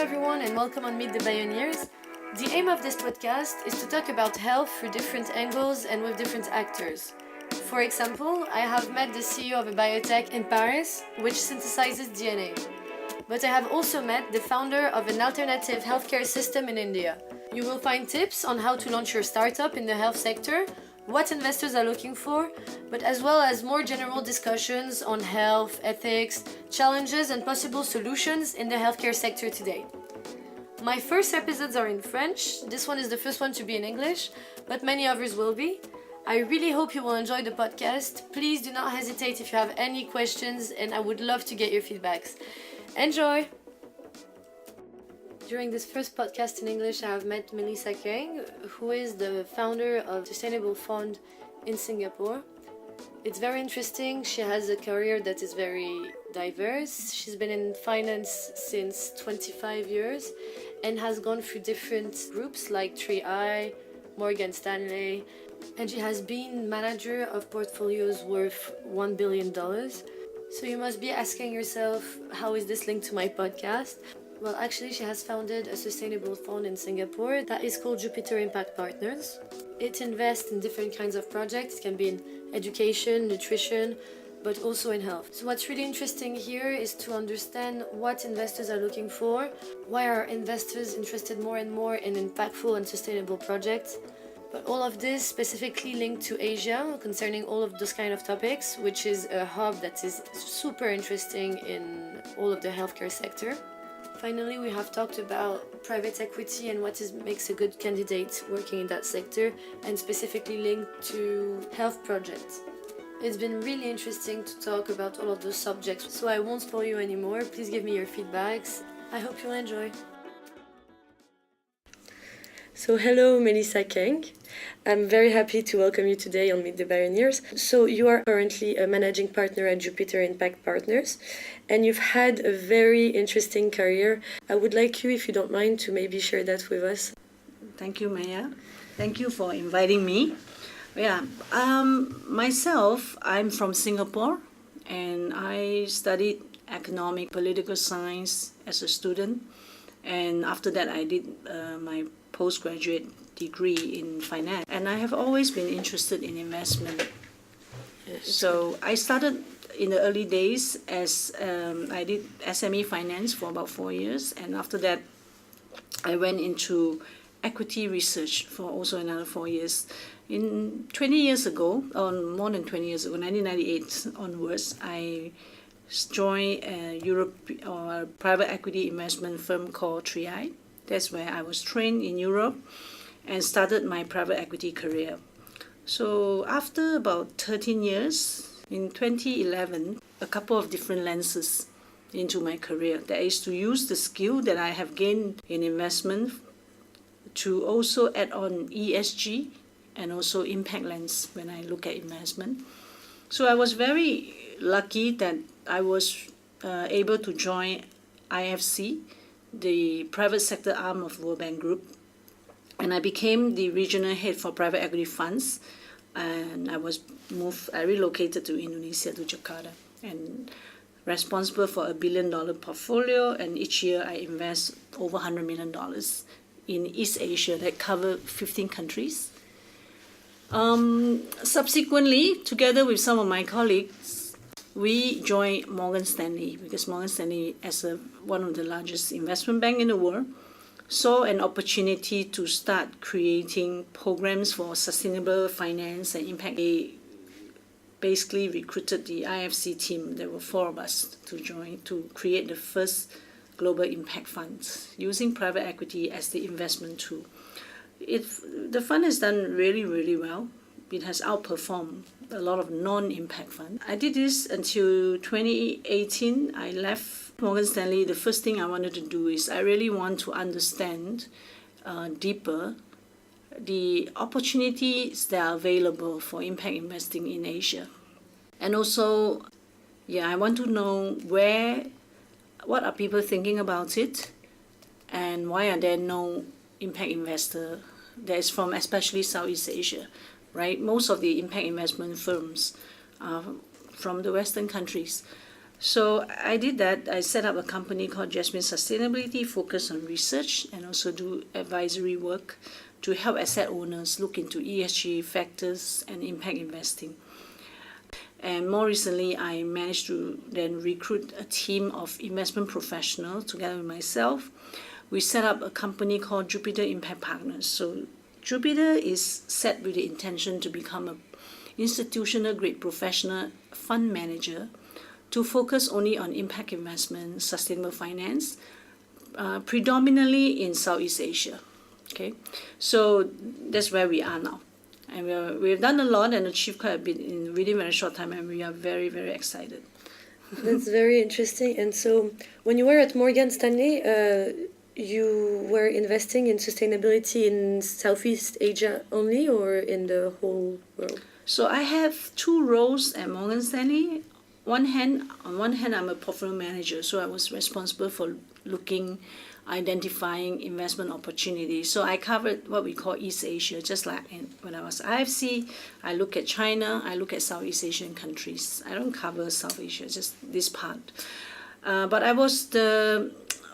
everyone, and welcome on Meet the Pioneers. The aim of this podcast is to talk about health through different angles and with different actors. For example, I have met the CEO of a biotech in Paris, which synthesizes DNA. But I have also met the founder of an alternative healthcare system in India. You will find tips on how to launch your startup in the health sector, what investors are looking for, but as well as more general discussions on health, ethics, challenges and possible solutions in the healthcare sector today. My first episodes are in French, this one is the first one to be in English, but many others will be. I really hope you will enjoy the podcast. Please do not hesitate if you have any questions, and I would love to get your feedbacks. Enjoy! During this first podcast in English, I have met Melissa Kang, who is the founder of Sustainable Fund in Singapore. It's very interesting. She has a career that is very diverse. She's been in finance since 25 years and has gone through different groups like 3i, Morgan Stanley, and she has been manager of portfolios worth $1 billion. So you must be asking yourself, how is this linked to my podcast? Well, actually, she has founded a sustainable fund in Singapore that is called Jupiter Impact Partners. It invests in different kinds of projects. It can be in education, nutrition, but also in health. So what's really interesting here is to understand what investors are looking for, why are investors interested more and more in impactful and sustainable projects, but all of this specifically linked to Asia concerning all of those kind of topics, which is a hub that is super interesting in all of the healthcare sector. Finally, we have talked about private equity and what makes a good candidate working in that sector, and specifically linked to health projects. It's been really interesting to talk about all of those subjects, so I won't spoil you anymore. Please give me your feedbacks. I hope you'll enjoy. So hello, Melissa Kang. I'm very happy to welcome you today on Meet the Pioneers. So you are currently a managing partner at Jupiter Impact Partners, and you've had a very interesting career. I would like you, if you don't mind, to maybe share that with us. Thank you, Maya. Thank you for inviting me. Myself, I'm from Singapore, and I studied economic political science as a student, and after that I did my postgraduate degree in finance, and I have always been interested in investment. So I started in the early days as I did SME finance for about 4 years, and after that I went into equity research for also another 4 years. In 20 years ago, or more than 20 years ago, 1998 onwards, I joined a private equity investment firm called 3i. That's where I was trained in Europe and started my private equity career. So after about 13 years, in 2011, a couple of different lenses into my career. That is to use the skill that I have gained in investment to also add on ESG and also impact lens when I look at investment. So I was very lucky that I was able to join IFC, the private sector arm of World Bank Group, and I became the regional head for private equity funds, and I relocated to Indonesia, to Jakarta, and responsible for $1 billion portfolio, and each year I invest over $100 million in East Asia that cover 15 countries. Subsequently, together with some of my colleagues, we joined Morgan Stanley, because Morgan Stanley, as one of the largest investment bank in the world, saw an opportunity to start creating programs for sustainable finance and impact. They basically recruited the IFC team. There were 4 of us to join to create the first global impact fund using private equity as the investment tool. The fund has done really, really well. It has outperformed a lot of non-impact funds. I did this until 2018. I left Morgan Stanley. The first thing I wanted to do is I really want to understand deeper the opportunities that are available for impact investing in Asia. And also, I want to know what are people thinking about it, and why are there no impact investor that is from especially Southeast Asia, right? Most of the impact investment firms are from the Western countries. So I did that. I set up a company called Jasmine Sustainability, focused on research and also do advisory work to help asset owners look into ESG factors and impact investing. And more recently, I managed to then recruit a team of investment professionals together with myself. We set up a company called Jupiter Impact Partners. So Jupiter is set with the intention to become an institutional grade professional fund manager to focus only on impact investment, sustainable finance, predominantly in Southeast Asia. Okay, so that's where we are now. And we've done a lot and achieved quite a bit in a really very short time, and we are very, very excited. That's very interesting. And so, when you were at Morgan Stanley, you were investing in sustainability in Southeast Asia only, or in the whole world? So I have two roles at Morgan Stanley. On one hand, I'm a portfolio manager, so I was responsible for identifying investment opportunities. So I covered what we call East Asia, just like when I was IFC. I look at China, I look at Southeast Asian countries. I don't cover South Asia, just this part. But I was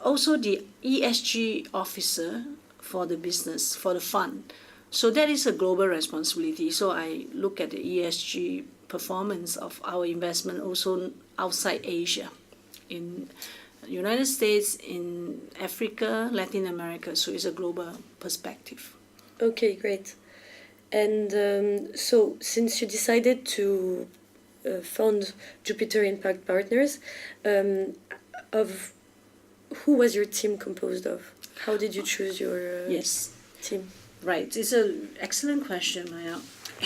also the ESG officer for the business, for the fund. So that is a global responsibility. So I look at the ESG performance of our investment also outside Asia, in the United States, in Africa, Latin America. So it's a global perspective. Okay, great. And so since you decided to found Jupiter Impact Partners, of who was your team composed of? How did you choose your yes team? Right, it's an excellent question, Maya.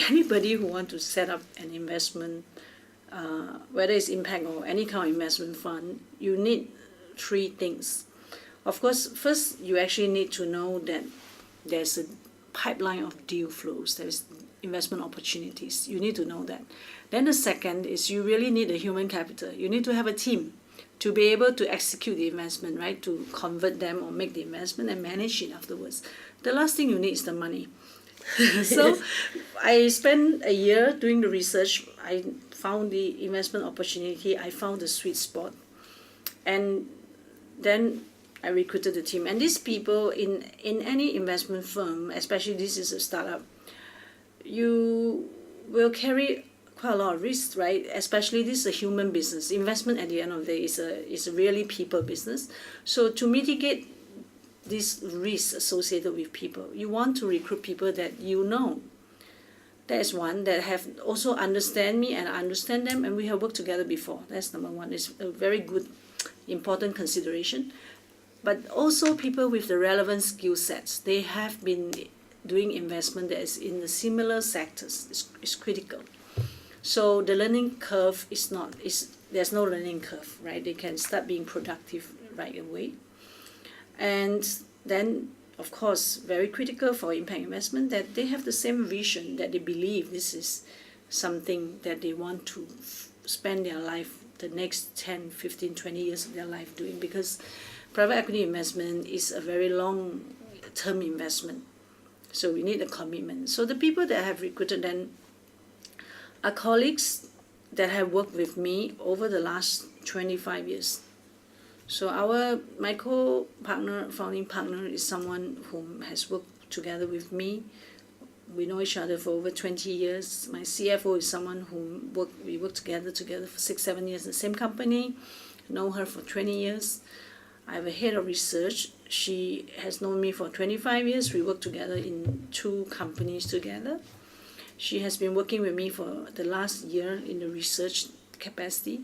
Anybody who wants to set up an investment, whether it's impact or any kind of investment fund, you need three things. Of course, first you actually need to know that there's a pipeline of deal flows, there's investment opportunities. You need to know that. Then the second is you really need a human capital. You need to have a team to be able to execute the investment, right? To convert them or make the investment and manage it afterwards. The last thing you need is the money. So I spent a year doing the research. I found the investment opportunity. I found the sweet spot. And then I recruited the team. And these people in any investment firm, especially this is a startup, you will carry quite a lot of risks, right? Especially this is a human business. Investment at the end of the day is a really people business. So to mitigate these risks associated with people, you want to recruit people that you know. That is one, that have also understand me and I understand them, and we have worked together before. That's number one. It's a very good, important consideration. But also people with the relevant skill sets. They have been doing investment that is in the similar sectors. It's critical. So the learning curve there's no learning curve, right? They can start being productive right away. And then, of course, very critical for impact investment, that they have the same vision, that they believe this is something that they want to spend their life, the next 10, 15, 20 years of their life doing, because private equity investment is a very long-term investment. So we need a commitment. So the people that I have recruited then are colleagues that have worked with me over the last 25 years. So my co-partner, founding partner, is someone who has worked together with me. We know each other for over 20 years. My CFO is someone we worked together for 6-7 years in the same company. Know her for 20 years. I have a head of research. She has known me for 25 years. We worked together in 2 companies together. She has been working with me for the last year in the research capacity.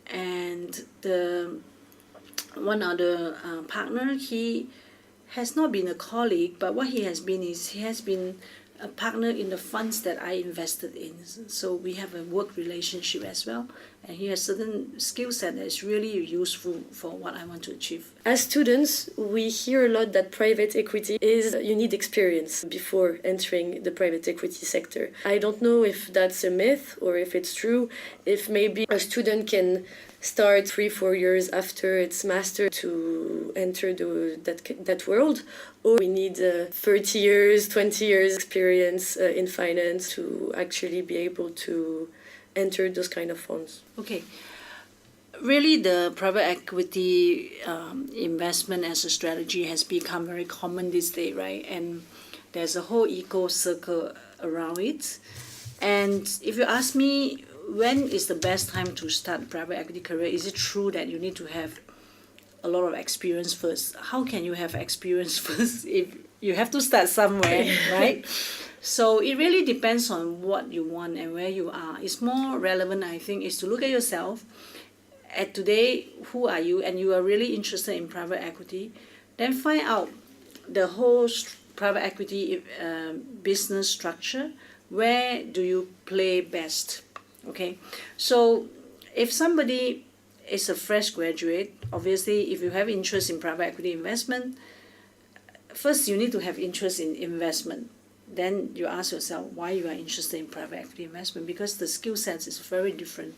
And one other partner, he has not been a colleague, but what he has been is he has been a partner in the funds that I invested in. So we have a work relationship as well, and he has certain skill set that is really useful for what I want to achieve. As students, we hear a lot that private equity you need experience before entering the private equity sector. I don't know if that's a myth or if it's true, if maybe a student can start 3-4 years after its master to enter that world, or we need 30 years, 20 years experience in finance to actually be able to enter those kind of funds. Okay. Really, the private equity investment as a strategy has become very common this day, right? And there's a whole eco circle around it. And if you ask me, when is the best time to start private equity career? Is it true that you need to have a lot of experience first? How can you have experience first if you have to start somewhere, right? So it really depends on what you want and where you are. It's more relevant, I think, is to look at yourself. At today, who are you? And you are really interested in private equity. Then find out the whole private equity business structure. Where do you play best? Okay, so if somebody is a fresh graduate, obviously, if you have interest in private equity investment, first you need to have interest in investment. Then you ask yourself why you are interested in private equity investment, because the skill set is very different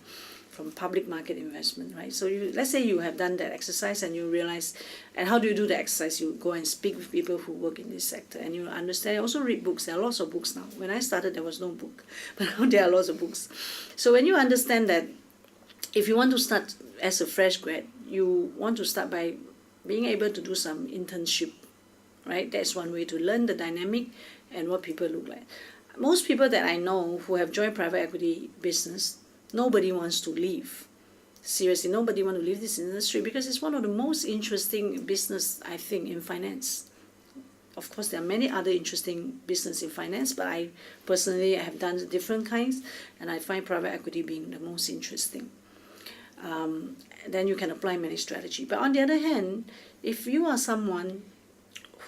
from public market investment, right? So let's say you have done that exercise and you realize, and how do you do the exercise? You go and speak with people who work in this sector and you understand. Also read books. There are lots of books now. When I started, there was no book, but now there are lots of books. So when you understand that, if you want to start as a fresh grad, you want to start by being able to do some internship, right? That's one way to learn the dynamic and what people look like. Most people that I know who have joined private equity business, nobody wants to leave. Seriously, nobody wants to leave this industry because it's one of the most interesting business, I think, in finance. Of course, there are many other interesting business in finance, but I personally have done different kinds, and I find private equity being the most interesting. Then you can apply many strategy. But on the other hand, if you are someone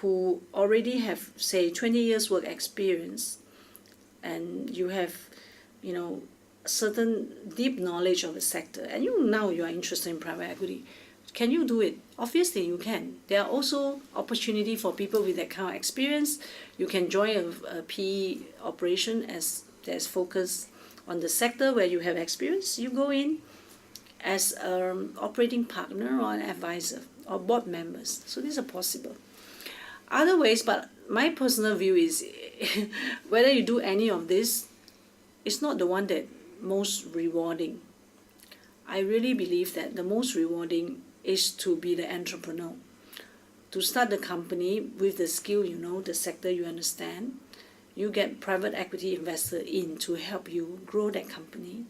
who already have, say, 20 years work experience, and you have, certain deep knowledge of the sector, and you are interested in private equity, can you do it? Obviously, you can. There are also opportunity for people with that kind of experience. You can join a PE operation as there's focus on the sector where you have experience. You go in as an operating partner or an advisor or board members. So these are possible. Other ways, but my personal view is whether you do any of this, it's not the one that most rewarding. I really believe that the most rewarding is to be the entrepreneur, to start the company with the skill the sector you understand. You get private equity investor in to help you grow that company,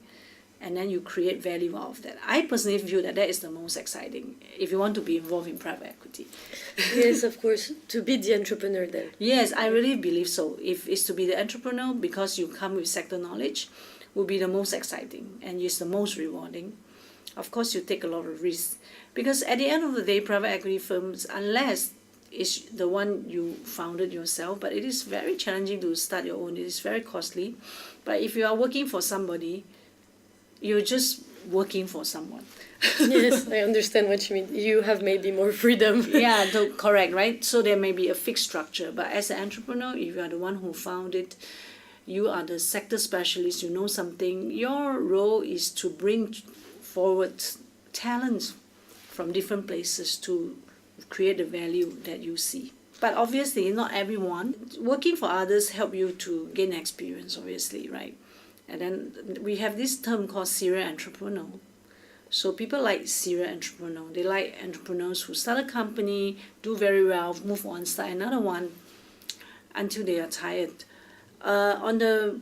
and then you create value out of that. I personally view that is the most exciting if you want to be involved in private equity. Yes, of course, to be the entrepreneur then. Yes, I really believe so. If it's to be the entrepreneur because you come with sector knowledge, will be the most exciting and it's the most rewarding. Of course, you take a lot of risks because at the end of the day, private equity firms, unless it's the one you founded yourself, but it is very challenging to start your own. It is very costly. But if you are working for somebody, you're just working for someone. Yes, I understand what you mean. You have maybe more freedom. Yeah, correct, right? So there may be a fixed structure, but as an entrepreneur, if you are the one who found it, you are the sector specialist, you know something, your role is to bring forward talent from different places to create the value that you see. But obviously, not everyone. Working for others help you to gain experience, obviously, right? And then we have this term called serial entrepreneur. So people like serial entrepreneur. They like entrepreneurs who start a company, do very well, move on, start another one until they are tired. On the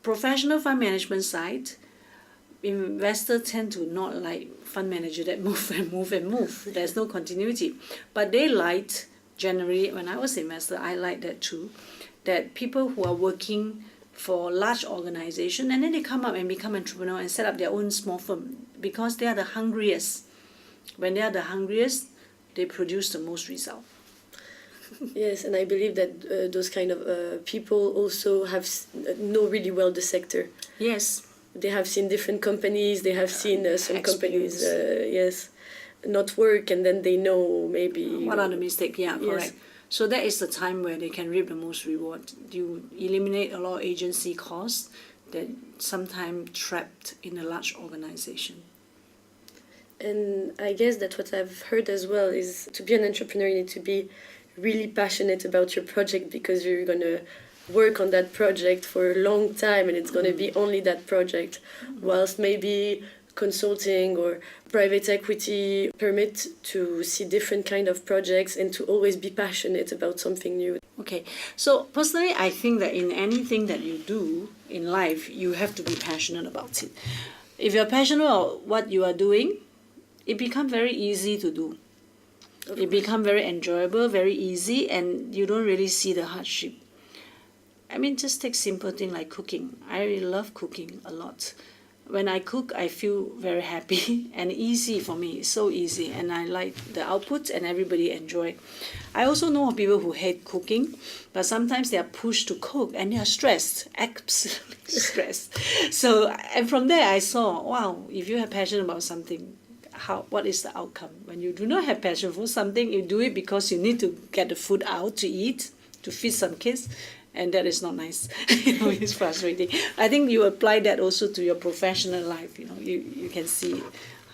professional fund management side, investors tend to not like fund manager that move and move and move. There's no continuity. But they liked, generally, when I was an investor, I liked that too, that people who are working for large organization and then they come up and become entrepreneur and set up their own small firm because they are the hungriest. When they are the hungriest, they produce the most result. Yes, and I believe that those kind of people also know really well the sector. Yes. They have seen different companies, they have seen some companies, yes, not work, and then they know maybe... What are the mistakes? Yeah, correct. Yes. So that is the time where they can reap the most reward. You eliminate a lot of agency costs that sometimes trapped in a large organization. And I guess that what I've heard as well is to be an entrepreneur, you need to be really passionate about your project because you're going to work on that project for a long time and it's going to be only that project. Whilst maybe consulting or private equity permit to see different kind of projects and to always be passionate about something new. Okay, so personally, I think that in anything that you do in life, you have to be passionate about it. If you're passionate about what you are doing, it becomes very easy to do. It becomes very enjoyable, very easy, and you don't really see the hardship. I mean, just take simple thing like cooking. I really love cooking a lot. When I cook, I feel very happy and easy for me. It's so easy, and I like the output, and everybody enjoy. I also know of people who hate cooking, but sometimes they are pushed to cook and they are stressed, absolutely stressed. So, and from there I saw, wow, if you have passion about something, what is the outcome? When you do not have passion for something, you do it because you need to get the food out to eat, to feed some kids. And that is not nice. It's frustrating. I think you apply that also to your professional life. You can see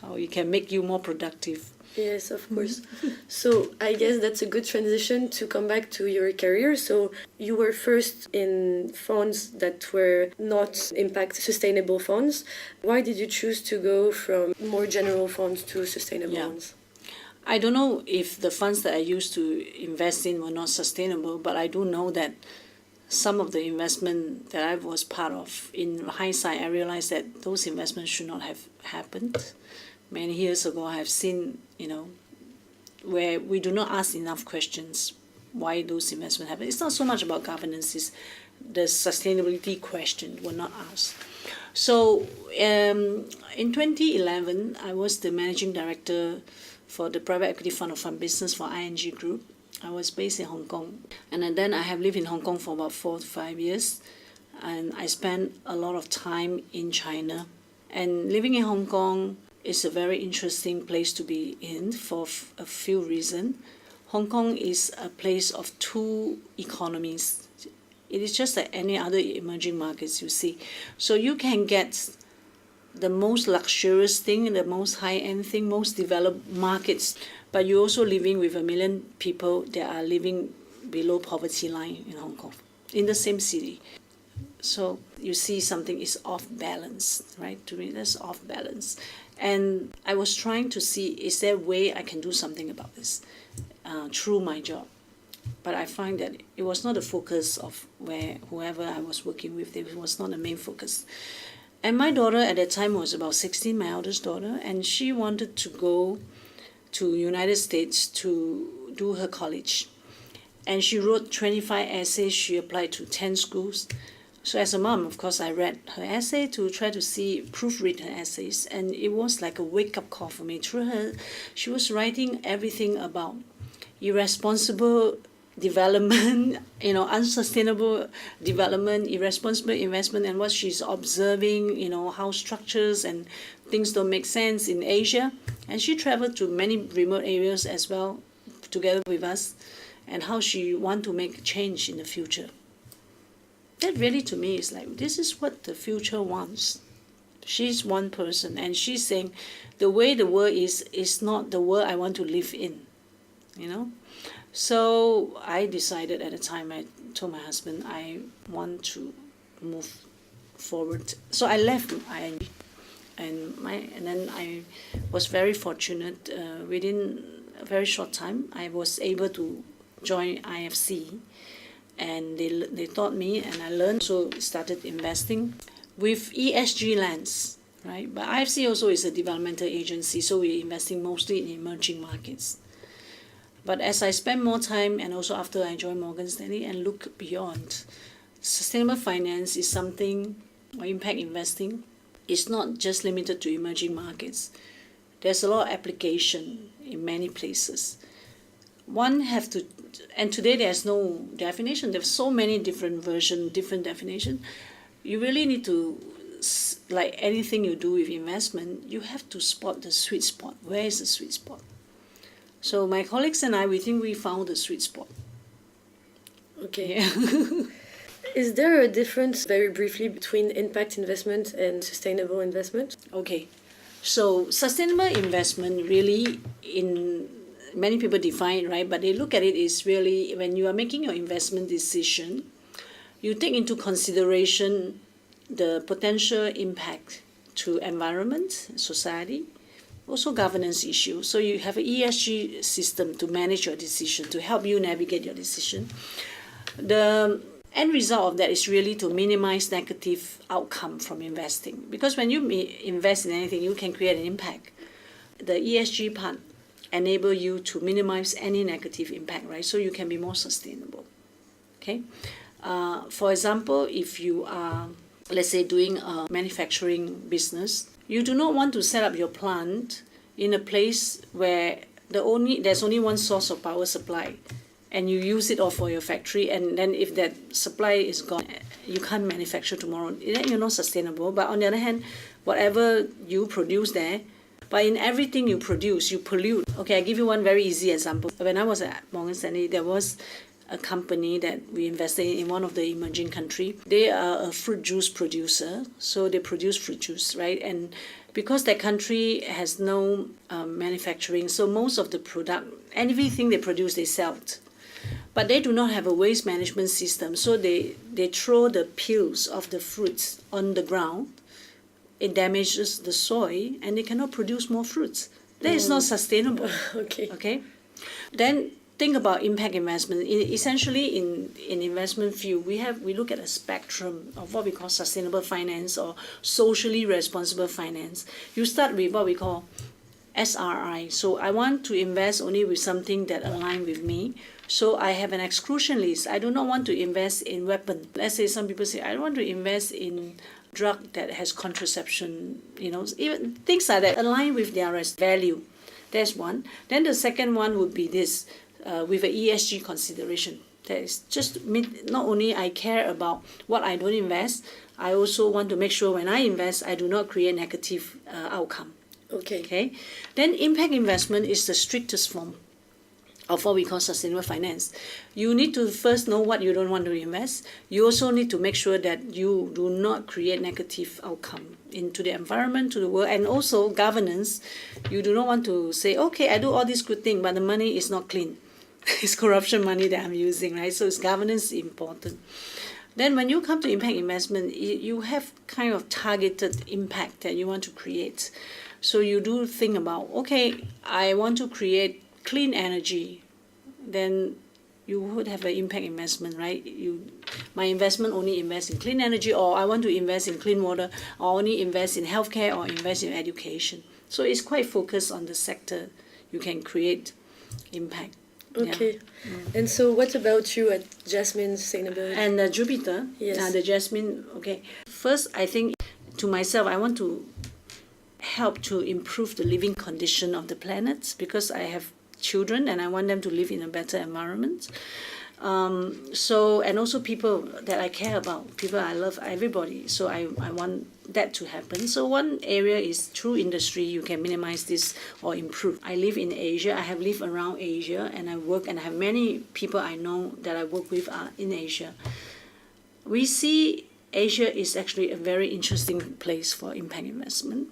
how it can make you more productive. Yes, of course. So I guess that's a good transition to come back to your career. So you were first in funds that were not impact sustainable funds. Why did you choose to go from more general funds to sustainable ones? I don't know if the funds that I used to invest in were not sustainable, but I do know that some of the investment that I was part of, in hindsight, I realized that those investments should not have happened. Many years ago, I have seen, where we do not ask enough questions why those investments happen. It's not so much about governance, it's the sustainability question were not asked. So in 2011, I was the managing director for the private equity fund of fund business for ING Group. I was based in Hong Kong, and then I have lived in Hong Kong for about 4 to 5 years, and I spent a lot of time in China. And living in Hong Kong is a very interesting place to be in for a few reasons. Hong Kong is a place of two economies. It is just like any other emerging markets you see. So you can get the most luxurious thing, the most high-end thing, most developed markets, but you're also living with 1 million people that are living below poverty line in Hong Kong, in the same city. So you see something is off balance, right? To me, that's off balance. And I was trying to see, is there a way I can do something about this through my job? But I find that it was not the focus of whoever I was working with. It was not the main focus. And my daughter at that time was about 16, my eldest daughter, and she wanted to go to United States to do her college. And she wrote 25 essays. She applied to 10 schools. So as a mom, of course, I read her essay to try to proofread her essays. And it was like a wake-up call for me. Through her, she was writing everything about irresponsible development, unsustainable development, irresponsible investment, and what she's observing, how structures and things don't make sense in Asia. And she traveled to many remote areas as well, together with us, and how she want to make change in the future. That really, to me, is like, this is what the future wants. She's one person, and she's saying, the way the world is not the world I want to live in, So I decided at the time, I told my husband, I want to move forward. So I left ING, and then I was very fortunate. Within a very short time, I was able to join IFC, and they taught me, and I learned. So started investing with ESG lens, right? But IFC also is a developmental agency, so we're investing mostly in emerging markets. But as I spend more time, and also after I joined Morgan Stanley and look beyond, sustainable finance is something, or impact investing, is not just limited to emerging markets. There's a lot of application in many places. One have to, and today there's no definition. There's so many different versions, different definition. You really need to, like anything you do with investment, you have to spot the sweet spot. Where is the sweet spot? So my colleagues and I, we think we found the sweet spot. Okay. Yeah. Is there a difference, very briefly, between impact investment and sustainable investment? Okay. So sustainable investment really, in many people define it, right? But they look at it is really when you are making your investment decision, you take into consideration the potential impact to environment, society, also governance issues. So you have an ESG system to manage your decision, to help you navigate your decision. The end result of that is really to minimize negative outcome from investing. Because when you invest in anything, you can create an impact. The ESG part enable you to minimize any negative impact, right? So you can be more sustainable. Okay. For example, if you are, let's say, doing a manufacturing business, you do not want to set up your plant in a place where there's only one source of power supply, and you use it all for your factory, and then if that supply is gone, you can't manufacture tomorrow. Then you're not sustainable. But on the other hand, whatever you produce there, but in everything you produce, you pollute. Okay, I give you one very easy example. When I was at Morgan Stanley, there was a company that we invested in one of the emerging country. They are a fruit juice producer, so they produce fruit juice, right? And because that country has no manufacturing, so most of the product, everything they produce, they sell it. But they do not have a waste management system, so they throw the peels of the fruits on the ground. It damages the soil, and they cannot produce more fruits. That is not sustainable. Okay. Then think about impact investment. Essentially, in investment field, we look at a spectrum of what we call sustainable finance or socially responsible finance. You start with what we call SRI. So I want to invest only with something that aligns with me. So I have an exclusion list. I do not want to invest in weapons. Let's say some people say, I don't want to invest in drug that has contraception, even things like that align with their value. That's one. Then the second one would be this, with an ESG consideration. That is just not only I care about what I don't invest, I also want to make sure when I invest, I do not create negative outcome. Okay. Then impact investment is the strictest form of what we call sustainable finance. You need to first know what you don't want to invest. You also need to make sure that you do not create negative outcome into the environment, to the world, and also governance. You do not want to say, okay, I do all this good thing, but the money is not clean. It's corruption money that I'm using, right? So it's governance important. Then when you come to impact investment, you have kind of targeted impact that you want to create. So you do think about, okay, I want to create clean energy, then you would have an impact investment, right? My investment only invest in clean energy, or I want to invest in clean water, or only invest in healthcare, or invest in education. So it's quite focused on the sector you can create impact. Okay. Yeah. And so what about you at Jasmine Sustainability? And Jupiter, yes. The Jasmine, okay. First, I think to myself, I want to help to improve the living condition of the planet, because I have children and I want them to live in a better environment. And also people that I care about, people I love, everybody. So I want that to happen. So one area is through industry, you can minimize this or improve. I live in Asia. I have lived around Asia, and I work, and I have many people I know that I work with are in Asia. We see Asia is actually a very interesting place for impact investment.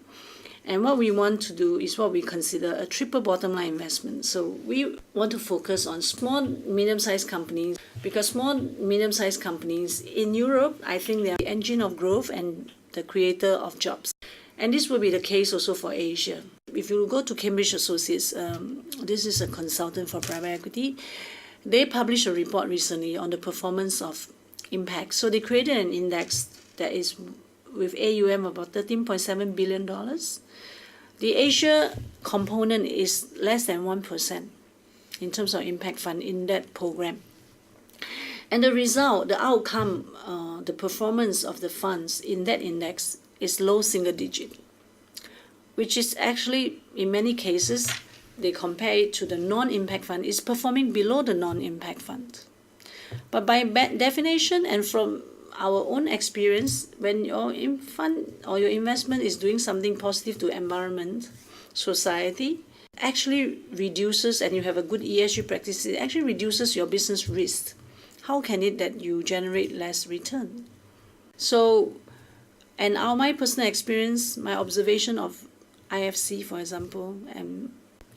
And what we want to do is what we consider a triple bottom line investment. So we want to focus on small, medium-sized companies, because small, medium-sized companies in Europe, I think they are the engine of growth and the creator of jobs. And this will be the case also for Asia. If you go to Cambridge Associates, this is a consultant for private equity, they published a report recently on the performance of impact. So they created an index that is with AUM about $13.7 billion. The Asia component is less than 1% in terms of impact fund in that program. And the result, the outcome, the performance of the funds in that index is low single digit, which is actually, in many cases, they compare it to the non-impact fund, is performing below the non-impact fund. But by definition and from our own experience, when your fund or your investment is doing something positive to environment, society, actually reduces, and you have a good ESG practice, it actually reduces your business risk. How can it that you generate less return? So, and my personal experience, my observation of IFC, for example,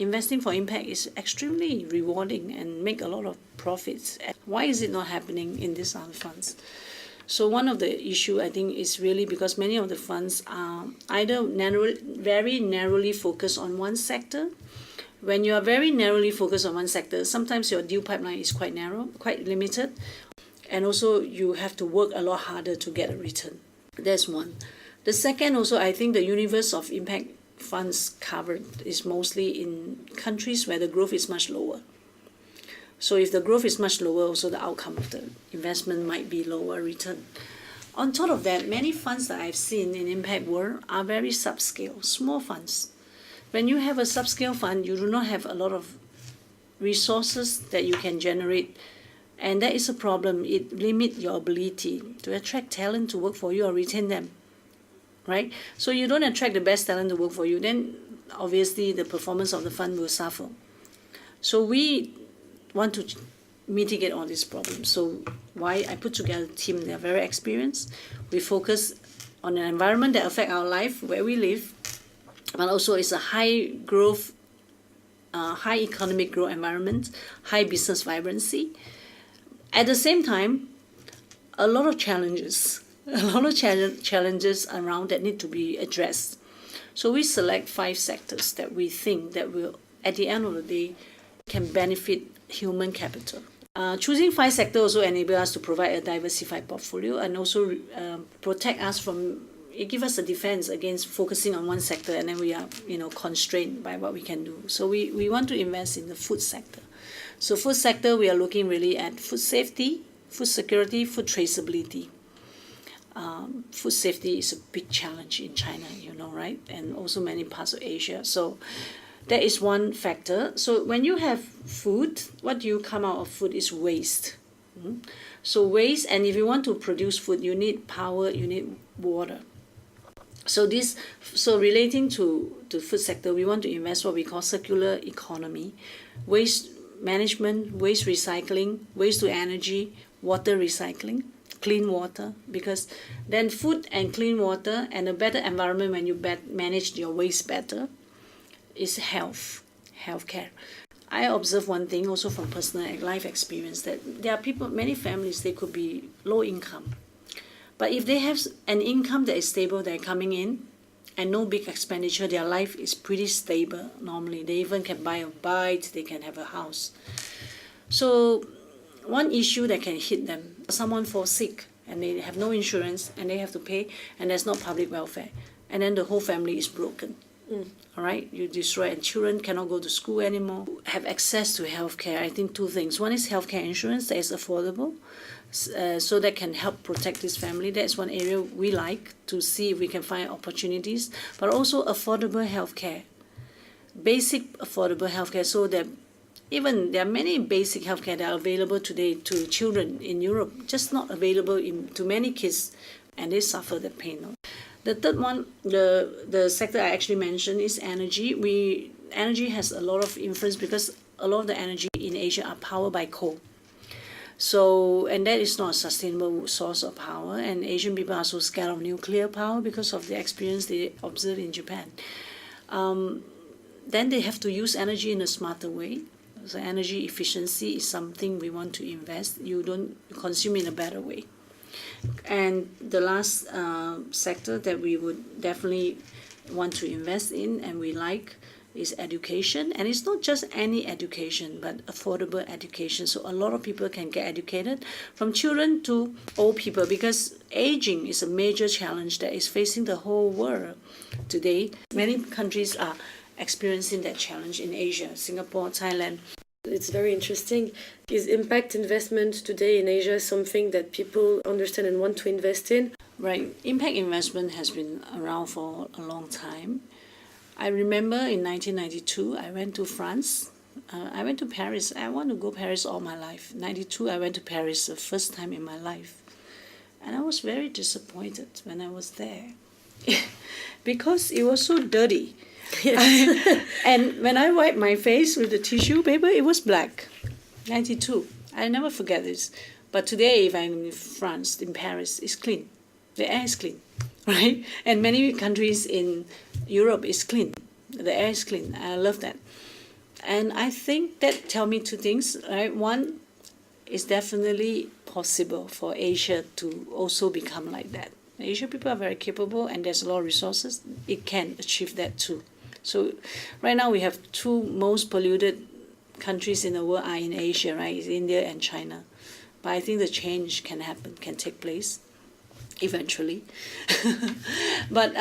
investing for impact is extremely rewarding and make a lot of profits. Why is it not happening in these other funds? So one of the issue I think is really because many of the funds are either very narrowly focused on one sector. When you are very narrowly focused on one sector, sometimes your deal pipeline is quite narrow, quite limited, and also you have to work a lot harder to get a return. That's one. The second also, I think the universe of impact funds covered is mostly in countries where the growth is much lower. So if the growth is much lower, also the outcome of the investment might be lower return. On top of that, many funds that I've seen in impact world are very subscale, small funds. When you have a subscale fund, you do not have a lot of resources that you can generate, and that is a problem. It limits your ability to attract talent to work for you or retain them, right? So you don't attract the best talent to work for you, then obviously the performance of the fund will suffer. So we want to mitigate all these problems. So why I put together a team, they are very experienced. We focus on an environment that affects our life, where we live, but also it's a high growth, high economic growth environment, high business vibrancy. At the same time, a lot of challenges around that need to be addressed. So we select 5 sectors that we think that will, at the end of the day, can benefit human capital. Choosing 5 sectors also enable us to provide a diversified portfolio and also protect us from, it gives us a defense against focusing on one sector and then we are constrained by what we can do. So we want to invest in the food sector. So food sector, we are looking really at food safety, food security, food traceability. Food safety is a big challenge in China, right? And also many parts of Asia. So that is one factor. So when you have food, what you come out of food is waste. So waste, and if you want to produce food, you need power, you need water. So relating to the food sector, we want to invest what we call circular economy, waste management, waste recycling, waste to energy, water recycling, clean water, because then food and clean water and a better environment when you manage your waste better is healthcare. I observe one thing also from personal life experience, that there are people, many families, they could be low income. But if they have an income that is stable, they're coming in, and no big expenditure, their life is pretty stable normally. They even can buy a bike, they can have a house. So one issue that can hit them, someone falls sick and they have no insurance and they have to pay, and there's no public welfare, and then the whole family is broken. All right, you destroy, and children cannot go to school anymore. Have access to healthcare. I think 2 things. One is healthcare insurance that is affordable, so that can help protect this family. That's one area we like to see if we can find opportunities. But also affordable healthcare, basic affordable healthcare, so that even there are many basic healthcare that are available today to children in Europe, just not available to many kids, and they suffer the pain. The third one, the sector I actually mentioned is energy. Energy has a lot of influence because a lot of the energy in Asia are powered by coal. So, and that is not a sustainable source of power, and Asian people are so scared of nuclear power because of the experience they observed in Japan. Then they have to use energy in a smarter way. So energy efficiency is something we want to invest. You don't consume in a better way. And the last sector that we would definitely want to invest in and we like is education. And it's not just any education, but affordable education. So a lot of people can get educated, from children to old people, because aging is a major challenge that is facing the whole world today. Many countries are experiencing that challenge in Asia, Singapore, Thailand. It's very interesting. Is impact investment today in Asia something that people understand and want to invest in? Right. Impact investment has been around for a long time. I remember in 1992, I went to France. I went to Paris. I want to go Paris all my life. 92, I went to Paris the first time in my life. And I was very disappointed when I was there because it was so dirty. Yes. And when I wiped my face with the tissue paper, it was black. 92. I never forget this. But today, if I'm in France, in Paris, it's clean. The air is clean, right? And many countries in Europe is clean. The air is clean. I love that. And I think that tells me 2 things, right? One, it's definitely possible for Asia to also become like that. Asian people are very capable and there's a lot of resources. It can achieve that too. So right now we have two most polluted countries in the world are in Asia, right? It's India and China. But I think the change can happen, can take place eventually. But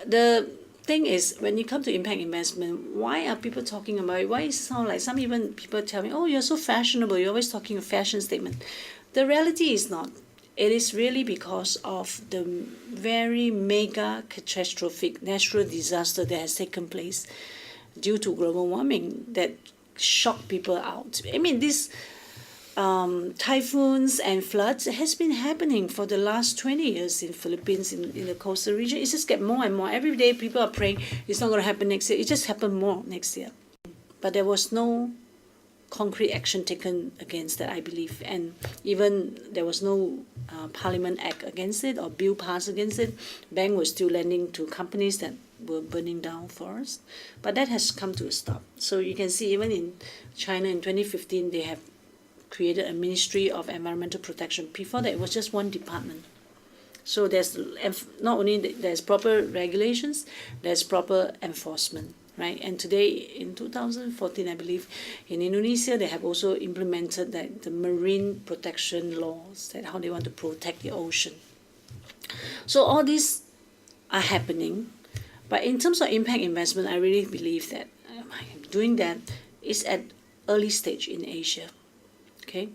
the thing is, when you come to impact investment, why are people talking about it? Why it sound like some even people tell me, oh, you're so fashionable, you're always talking a fashion statement. The reality is not. It is really because of the very mega catastrophic natural disaster that has taken place due to global warming that shocked people out. I mean, these typhoons and floods has been happening for the last 20 years in Philippines, in the coastal region. It just get more and more. Every day people are praying it's not going to happen next year. It just happened more next year. But there was no concrete action taken against that, I believe. And even there was no Parliament Act against it or bill passed against it. Bank was still lending to companies that were burning down forests. But that has come to a stop. So you can see even in China in 2015, they have created a Ministry of Environmental Protection. Before that, it was just one department. So there's not only there's proper regulations, there's proper enforcement, right? And today, in 2014, I believe, in Indonesia, they have also implemented the marine protection laws, that how they want to protect the ocean. So all these are happening. But in terms of impact investment, I really believe that doing that is at early stage in Asia. Okay,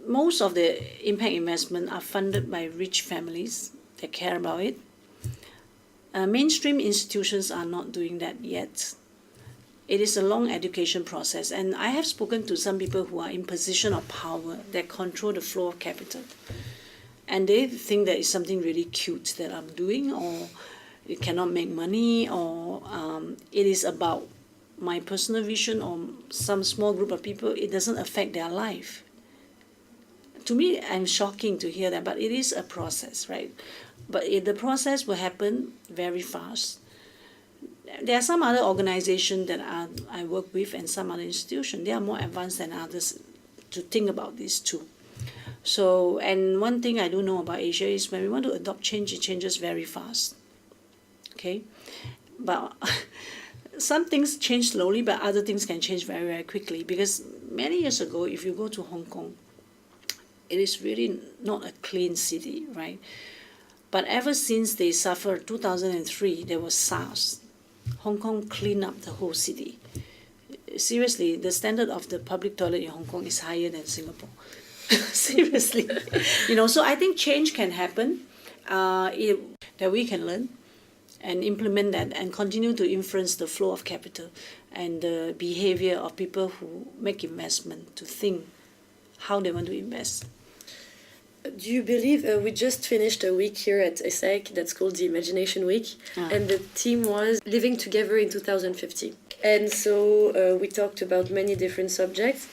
most of the impact investment are funded by rich families that care about it. Mainstream institutions are not doing that yet. It is a long education process, and I have spoken to some people who are in position of power that control the flow of capital, and they think that it's something really cute that I'm doing, or it cannot make money, or it is about my personal vision or some small group of people. It doesn't affect their life. To me, I'm shocking to hear that, but it is a process, right? But the process will happen very fast. There are some other organizations that I work with and some other institutions. They are more advanced than others to think about this too. So, and one thing I do know about Asia is when we want to adopt change, it changes very fast. Okay? But some things change slowly, but other things can change very, very quickly. Because many years ago, if you go to Hong Kong, it is really not a clean city, right? But ever since they suffered 2003, there was SARS. Hong Kong cleaned up the whole city. Seriously, the standard of the public toilet in Hong Kong is higher than Singapore. Seriously. So I think change can happen, that we can learn and implement that and continue to influence the flow of capital and the behavior of people who make investment to think how they want to invest. Do you believe we just finished a week here at ESSEC that's called the Imagination Week, and the theme was Living Together in 2050. And so we talked about many different subjects.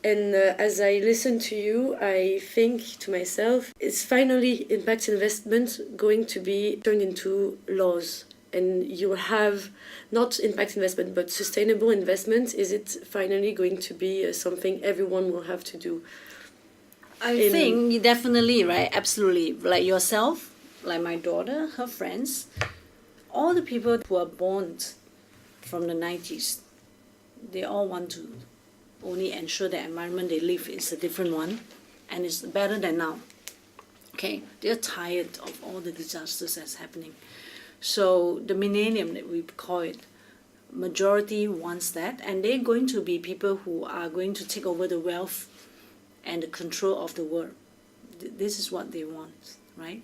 And as I listen to you, I think to myself, is finally impact investment going to be turned into laws? And you have not impact investment, but sustainable investment. Is it finally going to be something everyone will have to do? I think definitely, right? Absolutely. Like yourself, like my daughter, her friends, all the people who are born from the 90s, they all want to only ensure the environment they live is a different one and it's better than now. Okay? They're tired of all the disasters that's happening. So the millennium that we call it, majority wants that, and they're going to be people who are going to take over the wealth and the control of the world. This is what they want, right?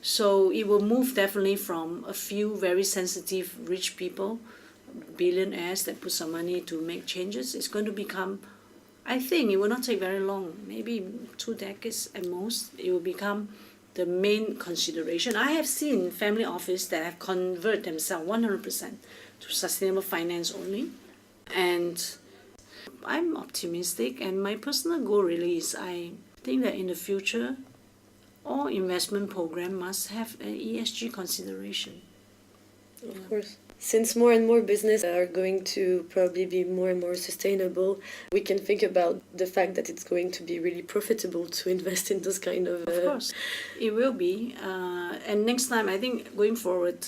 So it will move definitely from a few very sensitive rich people, billionaires that put some money to make changes. It's going to become, I think it will not take very long, maybe 2 decades at most, it will become the main consideration. I have seen family office that have converted themselves 100% to sustainable finance only. And I'm optimistic, and my personal goal really is I think that in the future, all investment program must have an ESG consideration. Of course. Since more and more business are going to probably be more and more sustainable, we can think about the fact that it's going to be really profitable to invest in those kind of... Of course, it will be. And next time, I think going forward,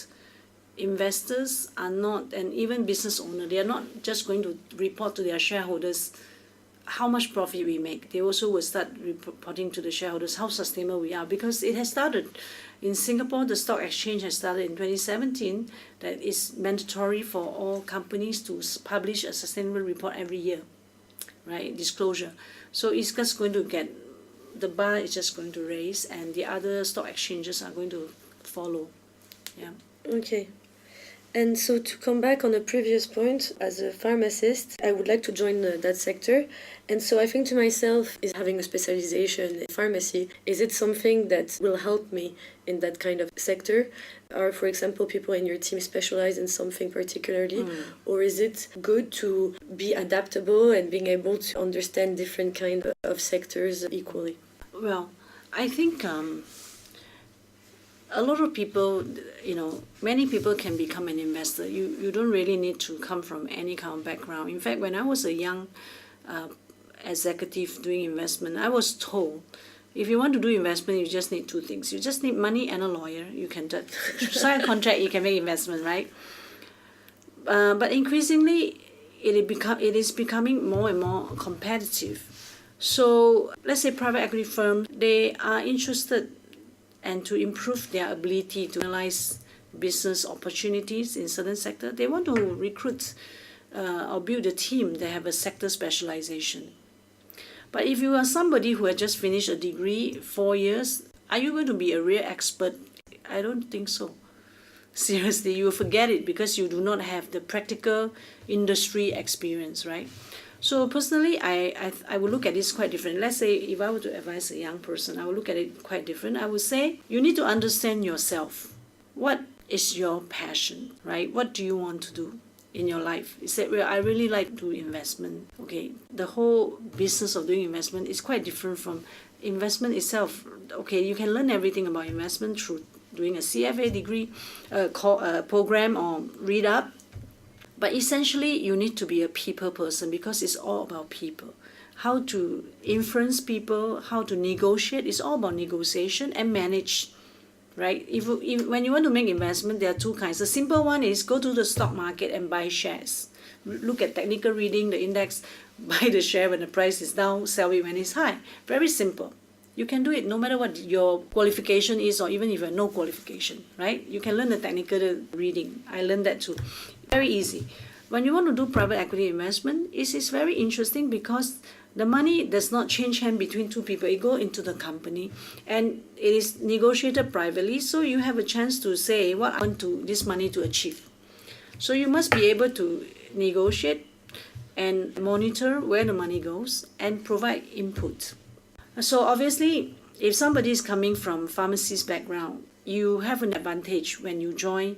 investors are not, and even business owners, they are not just going to report to their shareholders how much profit we make. They also will start reporting to the shareholders how sustainable we are, because it has started. In Singapore, the stock exchange has started in 2017 that it's mandatory for all companies to publish a sustainable report every year, right? Disclosure. So it's just going to get, the bar is just going to raise, and the other stock exchanges are going to follow. Yeah. Okay. And so to come back on a previous point, as a pharmacist, I would like to join that sector. And so I think to myself, is having a specialization in pharmacy, is it something that will help me in that kind of sector? Are, for example, people in your team specialized in something particularly? Or is it good to be adaptable and being able to understand different kind of sectors equally? Well, I think a lot of people, many people can become an investor. You don't really need to come from any kind of background. In fact, when I was a young executive doing investment, I was told, if you want to do investment, you just need two things. You just need money and a lawyer. You can sign a contract, you can make investment, right? But increasingly, it is becoming more and more competitive. So let's say private equity firms, they are interested and to improve their ability to analyze business opportunities in certain sector. They want to recruit or build a team that have a sector specialization. But if you are somebody who has just finished a degree, 4 years, are you going to be a real expert? I don't think so. Seriously, you will forget it because you do not have the practical industry experience, right? So personally, I would look at this quite different. Let's say if I were to advise a young person, I would look at it quite different. I would say you need to understand yourself. What is your passion, right? What do you want to do in your life? You said, well, I really like to do investment. Okay, the whole business of doing investment is quite different from investment itself. Okay, you can learn everything about investment through doing a CFA degree, program, or read up. But essentially, you need to be a people person because it's all about people. How to influence people, how to negotiate, it's all about negotiation and manage, right? When you want to make investment, there are two kinds. The simple one is go to the stock market and buy shares. Look at technical reading, the index, buy the share when the price is down, sell it when it's high. Very simple. You can do it no matter what your qualification is, or even if you have no qualification, right? You can learn the technical reading. I learned that too. Very easy. When you want to do private equity investment, it is very interesting because the money does not change hand between two people. It goes into the company and it is negotiated privately, so you have a chance to say what I want this money to achieve. So you must be able to negotiate and monitor where the money goes and provide input. So obviously, if somebody is coming from pharmacist background, you have an advantage when you join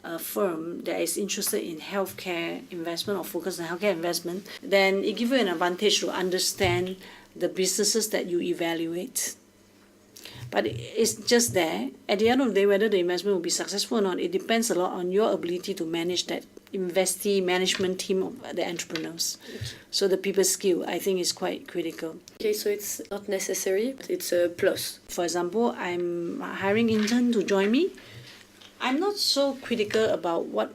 a firm that is interested in healthcare investment or focused on healthcare investment, then it gives you an advantage to understand the businesses that you evaluate. But it's just there. At the end of the day, whether the investment will be successful or not, it depends a lot on your ability to manage that investee management team of the entrepreneurs. So the people skill, I think, is quite critical. Okay, so it's not necessary, but it's a plus. For example, I'm hiring intern to join me. I'm not so critical about what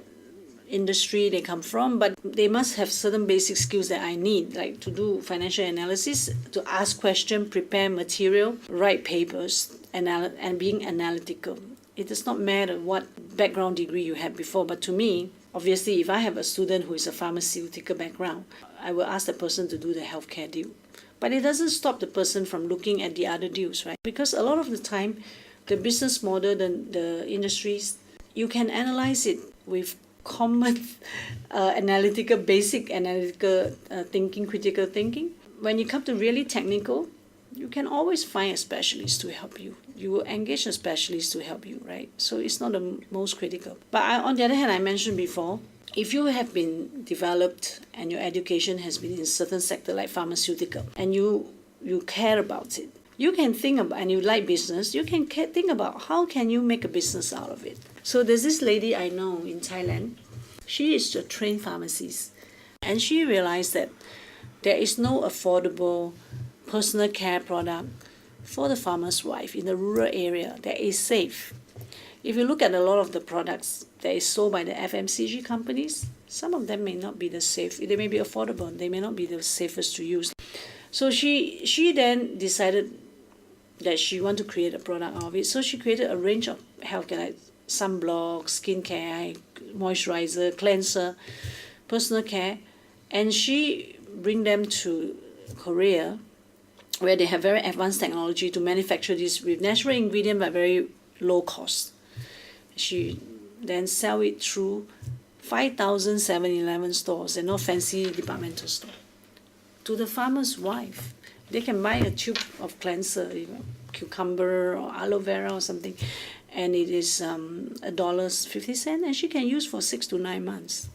industry they come from, but they must have certain basic skills that I need, like to do financial analysis, to ask questions, prepare material, write papers, and being analytical. It does not matter what background degree you had before, but to me, obviously, if I have a student who is a pharmaceutical background, I will ask the person to do the healthcare deal. But it doesn't stop the person from looking at the other deals, right? Because a lot of the time, the business model, the industries, you can analyze it with common basic analytical thinking, critical thinking. When you come to really technical, you can always find a specialist to help you. You will engage a specialist to help you, right? So it's not the most critical. But on the other hand, I mentioned before, if you have been developed and your education has been in a certain sector like pharmaceutical, and you care about it, you can think about, and you like business, you can think about how can you make a business out of it. So there's this lady I know in Thailand. She is a trained pharmacist, and she realized that there is no affordable personal care product for the farmer's wife in the rural area that is safe. If you look at a lot of the products that is sold by the FMCG companies, some of them may not be the safe. They may be affordable. They may not be the safest to use. So she then decided that she want to create a product out of it. So she created a range of healthcare like sunblock, skincare, moisturizer, cleanser, personal care, and she bring them to Korea, where they have very advanced technology to manufacture this with natural ingredient but very low cost. She then sell it through 5,000 7-Eleven stores and not fancy departmental store. To the farmer's wife, they can buy a tube of cleanser, cucumber or aloe vera or something, and it is $1.50, and she can use for 6 to 9 months.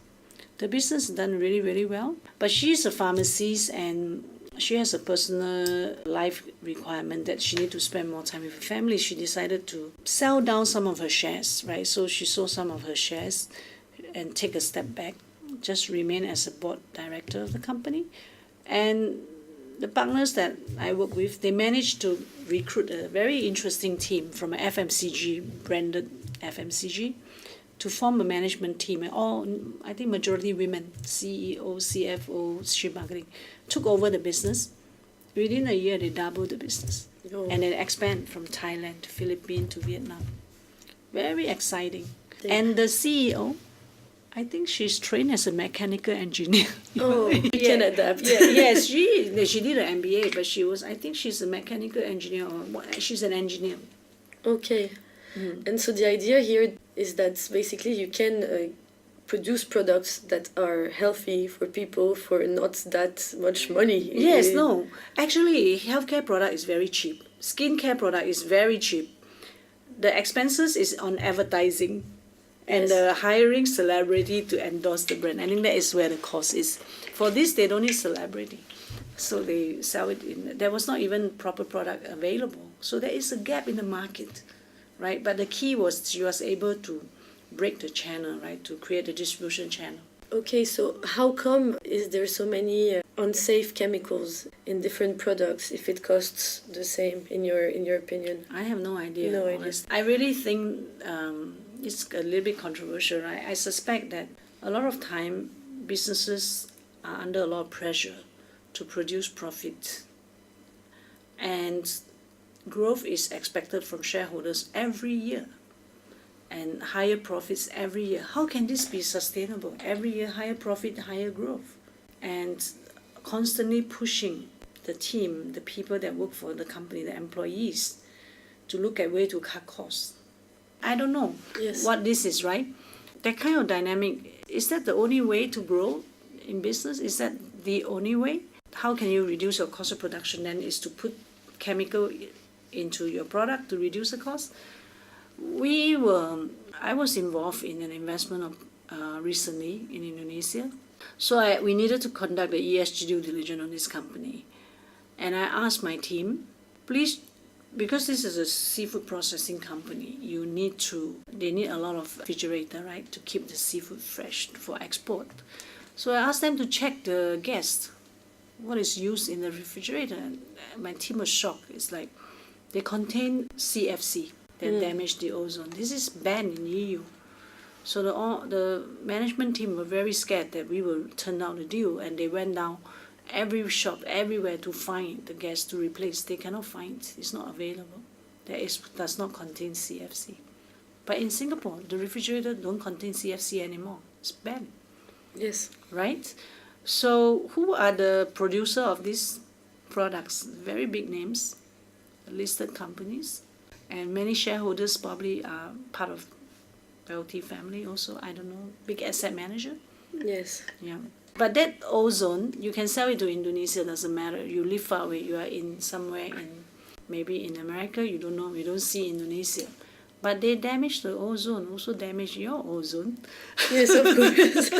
The business is done really, really well. But she's a pharmacist and she has a personal life requirement that she need to spend more time with her family. She decided to sell down some of her shares, right? So she sold some of her shares and take a step back, just remain as a board director of the company. And the partners that I work with, they managed to recruit a very interesting team from an FMCG, branded FMCG, to form a management team. And all, I think majority women, CEO, CFO, chief marketing, took over the business. Within a year, they doubled the business. Oh. And then expand from Thailand to Philippines to Vietnam. Very exciting. Yeah. And the CEO, I think she's trained as a mechanical engineer. Oh, you can adapt. Yes, she did an MBA, but I think she's a mechanical engineer, or she's an engineer. Okay. And so the idea here is that basically you can produce products that are healthy for people for not that much money. Yes, no. Actually, healthcare product is very cheap. Skincare product is very cheap. The expenses is on advertising and hiring celebrity to endorse the brand. I think that is where the cost is. For this, they don't need celebrity. So they sell it in, there was not even proper product available. So there is a gap in the market, right? But the key was she was able to break the channel, right? To create a distribution channel. Okay, so how come is there so many unsafe chemicals in different products if it costs the same in your opinion? I have no idea. No idea. Honest. I really think it's a little bit controversial, right? I suspect that a lot of time businesses are under a lot of pressure to produce profit, and growth is expected from shareholders every year, and higher profits every year. How can this be sustainable? Every year, higher profit, higher growth, and constantly pushing the team, the people that work for the company, the employees, to look at way to cut costs. I don't know what this is, right? That kind of dynamic, is that the only way to grow in business? Is that the only way? How can you reduce your cost of production then is to put chemical into your product to reduce the cost? I was involved in an investment recently in Indonesia. So we needed to conduct the ESG due diligence on this company. And I asked my team, please, because this is a seafood processing company, they need a lot of refrigerator, right, to keep the seafood fresh for export. So I asked them to check the gas, what is used in the refrigerator. And my team was shocked. It's like they contain CFC that damage the ozone. This is banned in EU. So the management team were very scared that we will turn down the deal, and they went down every shop, everywhere to find the gas to replace. They cannot find it. It's not available. Does not contain CFC. But in Singapore, the refrigerator don't contain CFC anymore. It's banned. Yes. Right? So who are the producer of these products? Very big names, listed companies, and many shareholders probably are part of wealthy family also. I don't know, big asset manager. Yes. Yeah. But that ozone, you can sell it to Indonesia, doesn't matter. You live far away, you are in somewhere maybe in America, you don't know, you don't see Indonesia. But they damage the ozone, also damage your ozone. Yes, of course.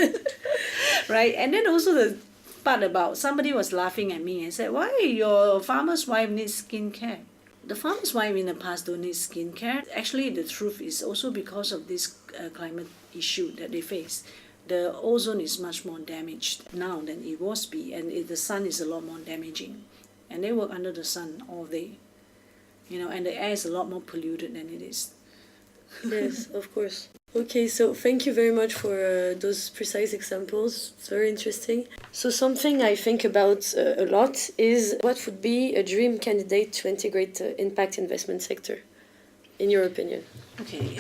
Right? And then also the part about, somebody was laughing at me and said, why your farmer's wife needs skincare? The farmer's wife in the past don't need skincare. Actually, the truth is also because of this climate issue that they face. The ozone is much more damaged now than it was be, and the sun is a lot more damaging. And they work under the sun all day, and the air is a lot more polluted than it is. Yes, of course. Okay, so thank you very much for those precise examples. It's very interesting. So something I think about a lot is what would be a dream candidate to integrate the impact investment sector, in your opinion? Okay,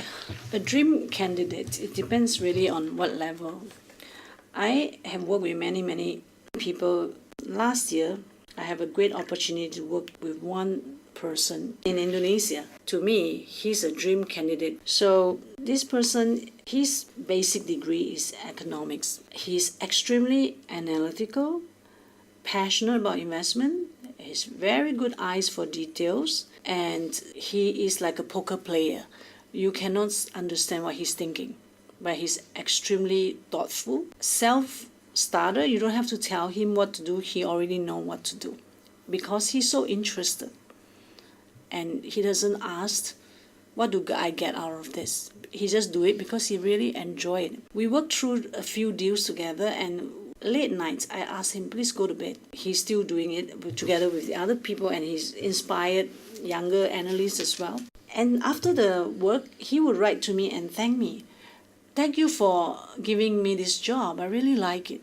a dream candidate, it depends really on what level. I have worked with many people. Last year, I have a great opportunity to work with one person in Indonesia. To me, he's a dream candidate. So this person, his basic degree is economics. He's extremely analytical, passionate about investment, has very good eyes for details, and he is like a poker player. You cannot understand what he's thinking, but he's extremely thoughtful. Self-starter, you don't have to tell him what to do, he already knows what to do because he's so interested. And he doesn't ask, what do I get out of this? He just do it because he really enjoyed it. We worked through a few deals together, and late nights I asked him, please go to bed. He's still doing it together with the other people, and he's inspired younger analysts as well. And after the work, he would write to me and thank me. Thank you for giving me this job. I really like it.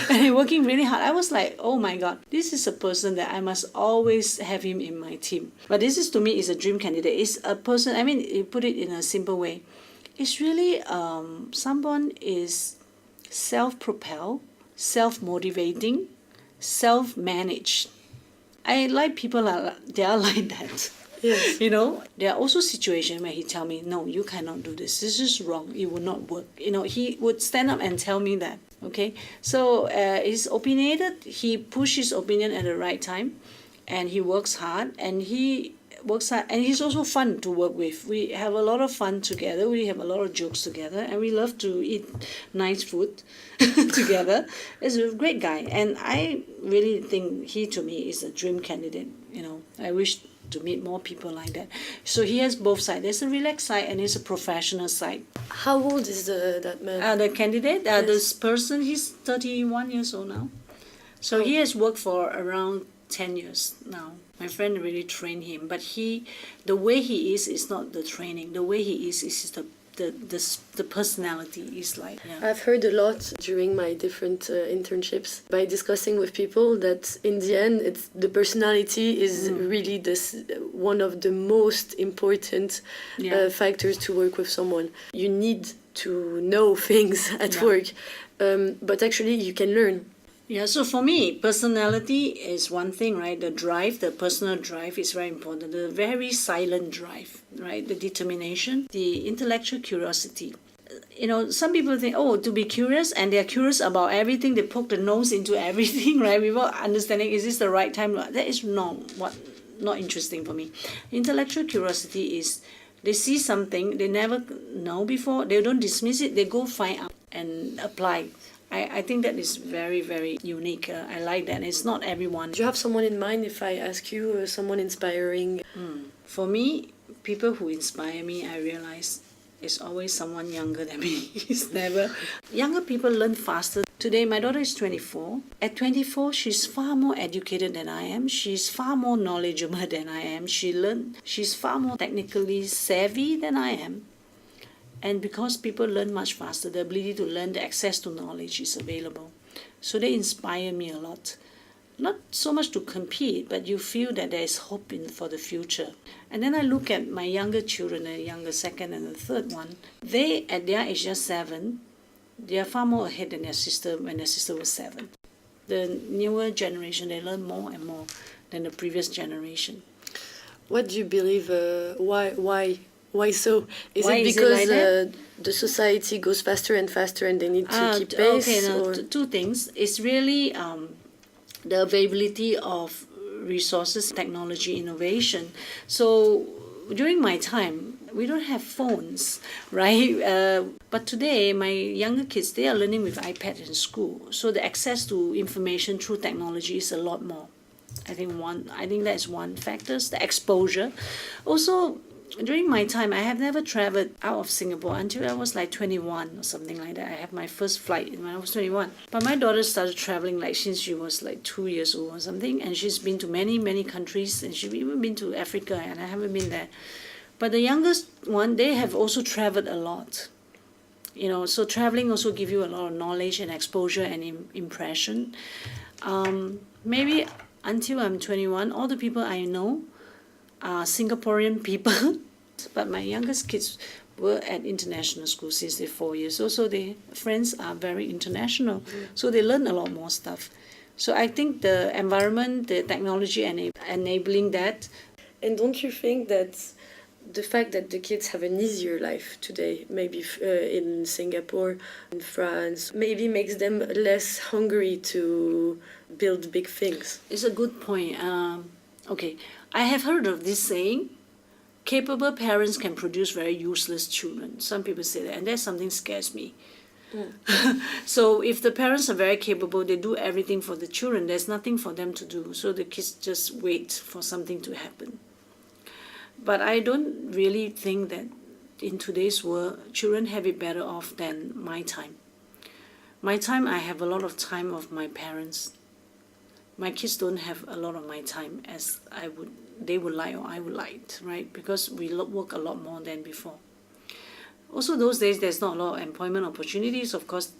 And he's working really hard. I was like, oh my God, this is a person that I must always have him in my team. But this is, to me, is a dream candidate. It's a person, I mean, you put it in a simple way. It's really someone is self-propelled, self-motivating, self-managed. I like people they are like that. Yes. There are also situations where he tell me, no, you cannot do this. This is wrong. It will not work. He would stand up and tell me that. Okay. So he's opinionated. He pushes his opinion at the right time, and he works hard. And he's also fun to work with. We have a lot of fun together. We have a lot of jokes together, and we love to eat nice food together. He's a great guy, and I really think he, to me, is a dream candidate. I wish to meet more people like that. So he has both sides. There's a relaxed side and there's a professional side. How old is that man? The candidate, Yes. this person, he's 31 years old now. So he has worked for around 10 years now. My friend really trained him, but the way he is not the training. The way he is the personality is like. Yeah. I've heard a lot during my different internships by discussing with people that in the end, the personality is really one of the most important factors to work with someone. You need to know things at work, but actually you can learn. Yeah, so for me, personality is one thing, right? The drive, the personal drive is very important. The very silent drive, right? The determination, the intellectual curiosity. Some people think, to be curious, and they're curious about everything. They poke the nose into everything, right? Without understanding, is this the right time? That is not interesting for me. Intellectual curiosity is they see something they never know before. They don't dismiss it. They go find out and apply. I think that is very, very unique. I like that. It's not everyone. Do you have someone in mind if I ask you someone inspiring? For me, people who inspire me, I realize it's always someone younger than me. It's never. Younger people learn faster. Today, my daughter is 24. At 24, she's far more educated than I am. She's far more knowledgeable than I am. She's far more technically savvy than I am. And because people learn much faster, the ability to learn, the access to knowledge is available. So they inspire me a lot. Not so much to compete, but you feel that there is hope for the future. And then I look at my younger children, the younger second and the third one. They, at their age, just 7, they are far more ahead than their sister when their sister was 7. The newer generation, they learn more and more than the previous generation. What do you believe? Why so? Is Why it is it because like the society goes faster and faster and they need to keep pace? Okay, no, or? two things. It's really the availability of resources, technology, innovation. So during my time, we don't have phones, right? But today, my younger kids, they are learning with iPad in school. So the access to information through technology is a lot more. I think that's one factor, the exposure. Also, during my time, I have never traveled out of Singapore until I was like 21 or something like that. I had my first flight when I was 21. But my daughter started traveling like since she was like 2 years old or something, and she's been to many, many countries, and she's even been to Africa, and I haven't been there. But the youngest one, they have also traveled a lot. You know, so traveling also give you a lot of knowledge and exposure and impression. Maybe until I'm 21, all the people I know are Singaporean people, but my youngest kids were at international school since they're 4 years old, so their friends are very international, so they learn a lot more stuff. So I think the environment, the technology enabling that. And don't you think that the fact that the kids have an easier life today, maybe in Singapore, in France, maybe makes them less hungry to build big things? It's a good point. Okay, I have heard of this saying, capable parents can produce very useless children. Some people say that, and that's something scares me. So if the parents are very capable, they do everything for the children, there's nothing for them to do. So the kids just wait for something to happen. But I don't really think that in today's world, children have it better off than my time. My time, I have a lot of time of my parents. My kids don't have a lot of my time as they would like or I would like, right? Because we work a lot more than before. Also those days, there's not a lot of employment opportunities. Of course,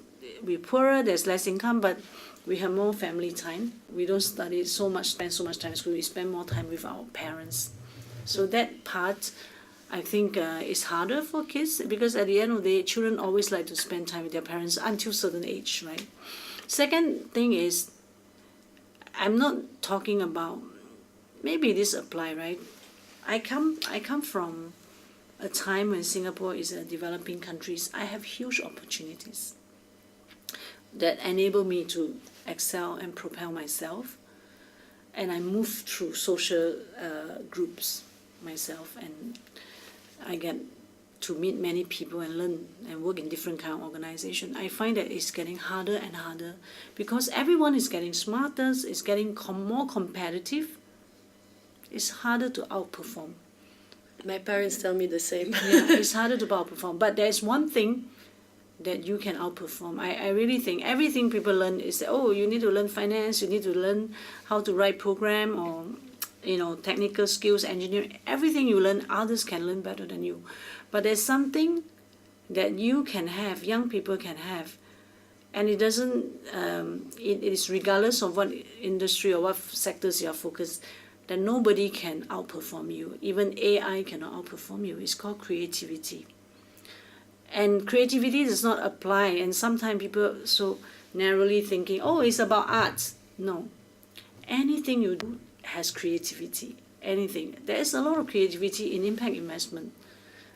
we're poorer, there's less income, but we have more family time. We don't spend so much time in school. We spend more time with our parents. So that part, I think, is harder for kids, because at the end of the day, children always like to spend time with their parents until a certain age, right? Second thing is, I'm not talking about, maybe this apply, right? I come from a time when Singapore is a developing country. I have huge opportunities that enable me to excel and propel myself, and I move through social groups myself, and I get to meet many people and learn and work in different kind of organization. I find that it's getting harder and harder because everyone is getting smarter, it's getting more competitive. It's harder to outperform. My parents tell me the same. Yeah, it's harder to outperform. But there's one thing that you can outperform. I really think everything people learn is that, oh, you need to learn finance, you need to learn how to write program, or technical skills, engineering. Everything you learn, others can learn better than you. But there's something that you can have, young people can have, and it doesn't, it is regardless of what industry or what sectors you are focused, that nobody can outperform you. Even AI cannot outperform you. It's called creativity. And creativity does not apply, and sometimes people so narrowly thinking, oh, it's about arts. No. Anything you do has creativity. Anything. There is a lot of creativity in impact investment.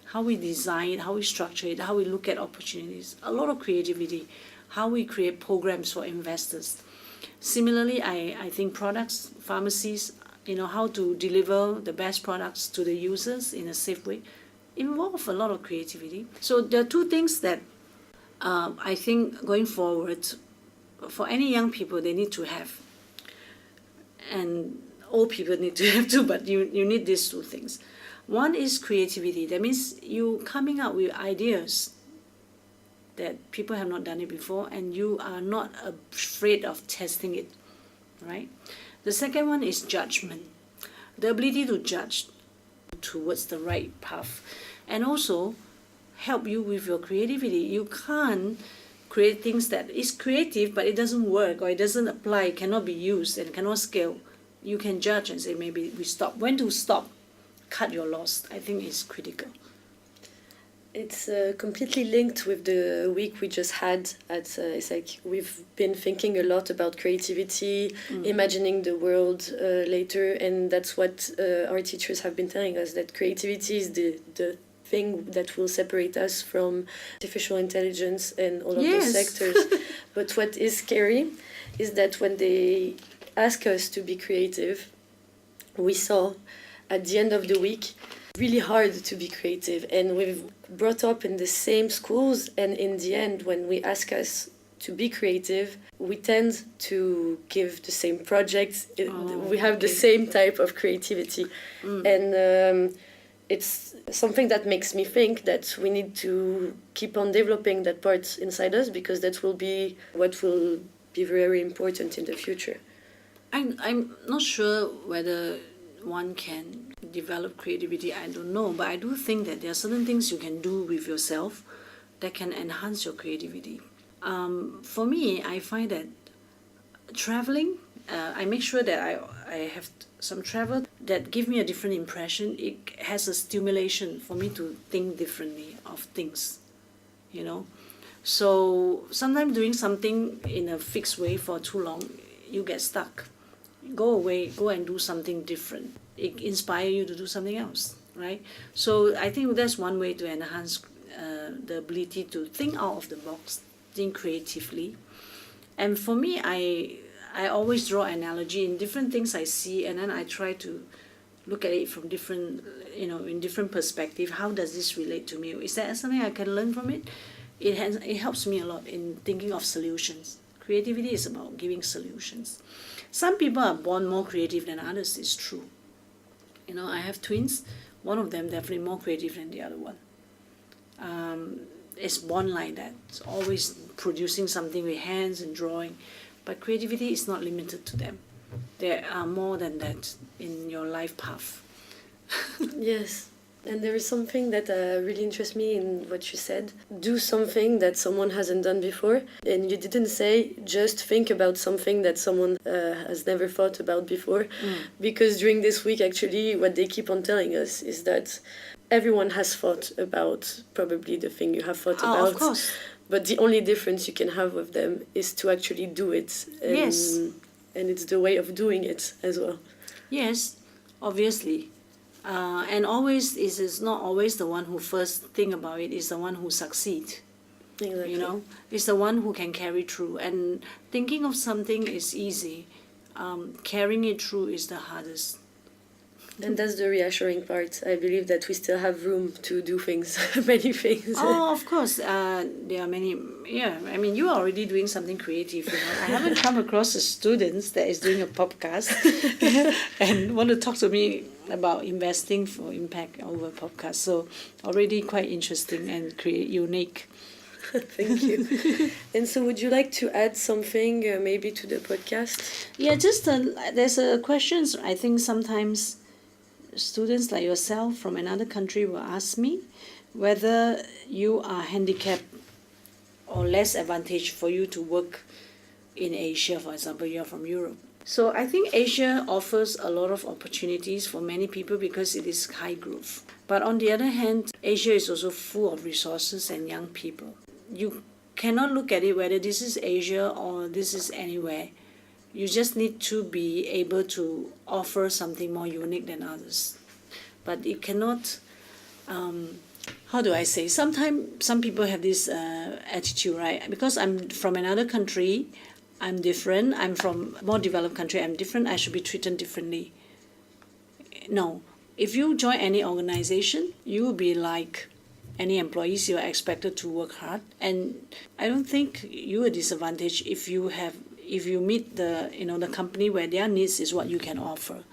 How we design it, how we structure it, how we look at opportunities. A lot of creativity. How we create programs for investors. Similarly, I think products, pharmacies, how to deliver the best products to the users in a safe way, involve a lot of creativity. So there are two things that I think going forward, for any young people, they need to have. And old people need to have too, but you need these two things. One is creativity. That means you coming up with ideas that people have not done it before, and you are not afraid of testing it, right? The second one is judgment. The ability to judge towards the right path, and also help you with your creativity. You can't create things that is creative but it doesn't work or it doesn't apply, cannot be used and cannot scale. You can judge and say maybe we stop. When to stop, cut your loss, I think is critical. It's completely linked with the week we just had at ISEC. We've been thinking a lot about creativity, imagining the world later, and that's what our teachers have been telling us, that creativity is the thing that will separate us from artificial intelligence and all of those sectors. But what is scary is that when they ask us to be creative, we saw at the end of the week really hard to be creative, and we've brought up in the same schools, and in the end when we ask us to be creative, we tend to give the same projects. We have the same type of creativity, and it's something that makes me think that we need to keep on developing that part inside us, because that will be what will be very important in the future. I'm not sure whether one can develop creativity, I don't know, but I do think that there are certain things you can do with yourself that can enhance your creativity. For me, I find that traveling, I make sure that I have some travel that give me a different impression. It has a stimulation for me to think differently of things, you know. So sometimes doing something in a fixed way for too long, you get stuck. Go away, go and do something different. It inspires you to do something else, right? So I think that's one way to enhance the ability to think out of the box, think creatively. And for me, I always draw analogy in different things I see, and then I try to look at it from different, in different perspective. How does this relate to me? Is there something I can learn from it? It helps me a lot in thinking of solutions. Creativity is about giving solutions. Some people are born more creative than others, it's true. I have twins. One of them definitely more creative than the other one. It's born like that. It's always producing something with hands and drawing. But creativity is not limited to them. There are more than that in your life path. Yes. And there is something that really interests me in what you said. Do something that someone hasn't done before. And you didn't say just think about something that someone has never thought about before. Because during this week, actually, what they keep on telling us is that everyone has thought about probably the thing you have thought about. Of course. But the only difference you can have with them is to actually do it. And, yes. And it's the way of doing it as well. Yes, obviously. And always is not always the one who first think about it, is the one who succeed. Exactly. It's the one who can carry through. And thinking of something is easy. Carrying it through is the hardest. And that's the reassuring part. I believe that we still have room to do things, many things. Oh, of course. There are many. Yeah, I mean, you are already doing something creative. I haven't come across a student that is doing a podcast and want to talk to me about investing for impact over podcast. So already quite interesting and unique. Thank you. And so would you like to add something maybe to the podcast? Yeah, just there's a questions I think sometimes students like yourself from another country will ask me whether you are handicapped or less advantage for you to work in Asia, for example, you're from Europe. So I think Asia offers a lot of opportunities for many people because it is high growth. But on the other hand, Asia is also full of resources and young people. You cannot look at it whether this is Asia or this is anywhere. You just need to be able to offer something more unique than others. But it cannot, how do I say, sometimes some people have this attitude, right? Because I'm from another country, I'm different. I'm from a more developed country, I'm different. I should be treated differently. No. If you join any organization, you will be like any employees. You are expected to work hard. And I don't think you are disadvantaged if you meet the company where their needs is what you can offer.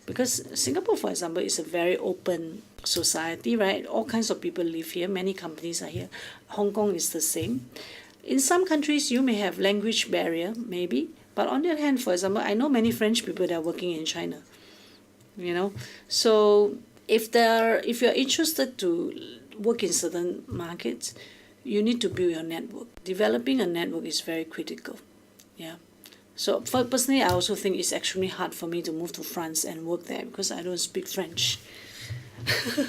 Because Singapore, for example, is a very open society, right? All kinds of people live here. Many companies are here. Hong Kong is the same. In some countries, you may have language barrier, maybe. But on the other hand, for example, I know many French people that are working in China. So if you're interested to work in certain markets, you need to build your network. Developing a network is very critical. Yeah. So personally, I also think it's extremely hard for me to move to France and work there because I don't speak French.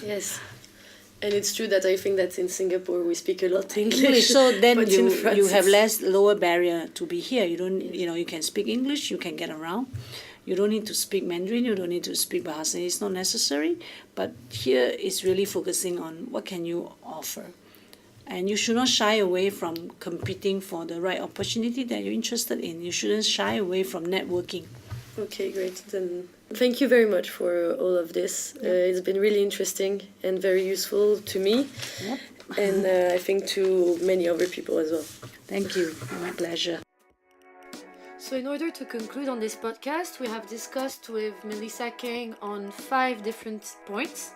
Yes. And it's true that I think that in Singapore we speak a lot English. So then but you have lower barrier to be here. You don't you can speak English, you can get around. You don't need to speak Mandarin, you don't need to speak Bahasa. It's not necessary. But here it's really focusing on what can you offer. And you should not shy away from competing for the right opportunity that you're interested in. You shouldn't shy away from networking. Okay, great. Then thank you very much for all of this. It's been really interesting and very useful to me. Yep. And I think to many other people as well. Thank you. My pleasure. So in order to conclude on this podcast, we have discussed with Melissa Kang on 5 different points.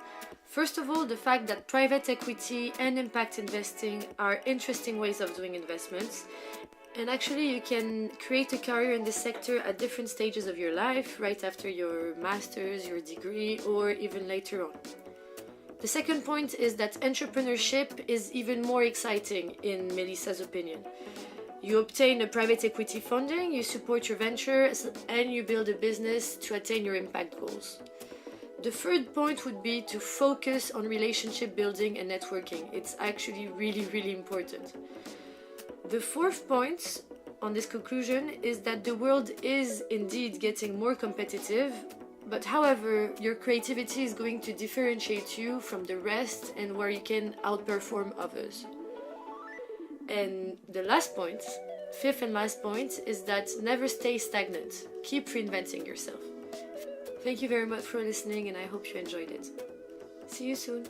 First of all, the fact that private equity and impact investing are interesting ways of doing investments. And actually, you can create a career in this sector at different stages of your life, right after your master's, your degree, or even later on. The second point is that entrepreneurship is even more exciting, in Melissa's opinion. You obtain a private equity funding, you support your ventures, and you build a business to attain your impact goals. The third point would be to focus on relationship building and networking. It's actually really important. The fourth point on this conclusion is that the world is indeed getting more competitive, but however, your creativity is going to differentiate you from the rest and where you can outperform others. And the last point, fifth and last point, is that never stay stagnant. Keep reinventing yourself. Thank you very much for listening, and I hope you enjoyed it. See you soon.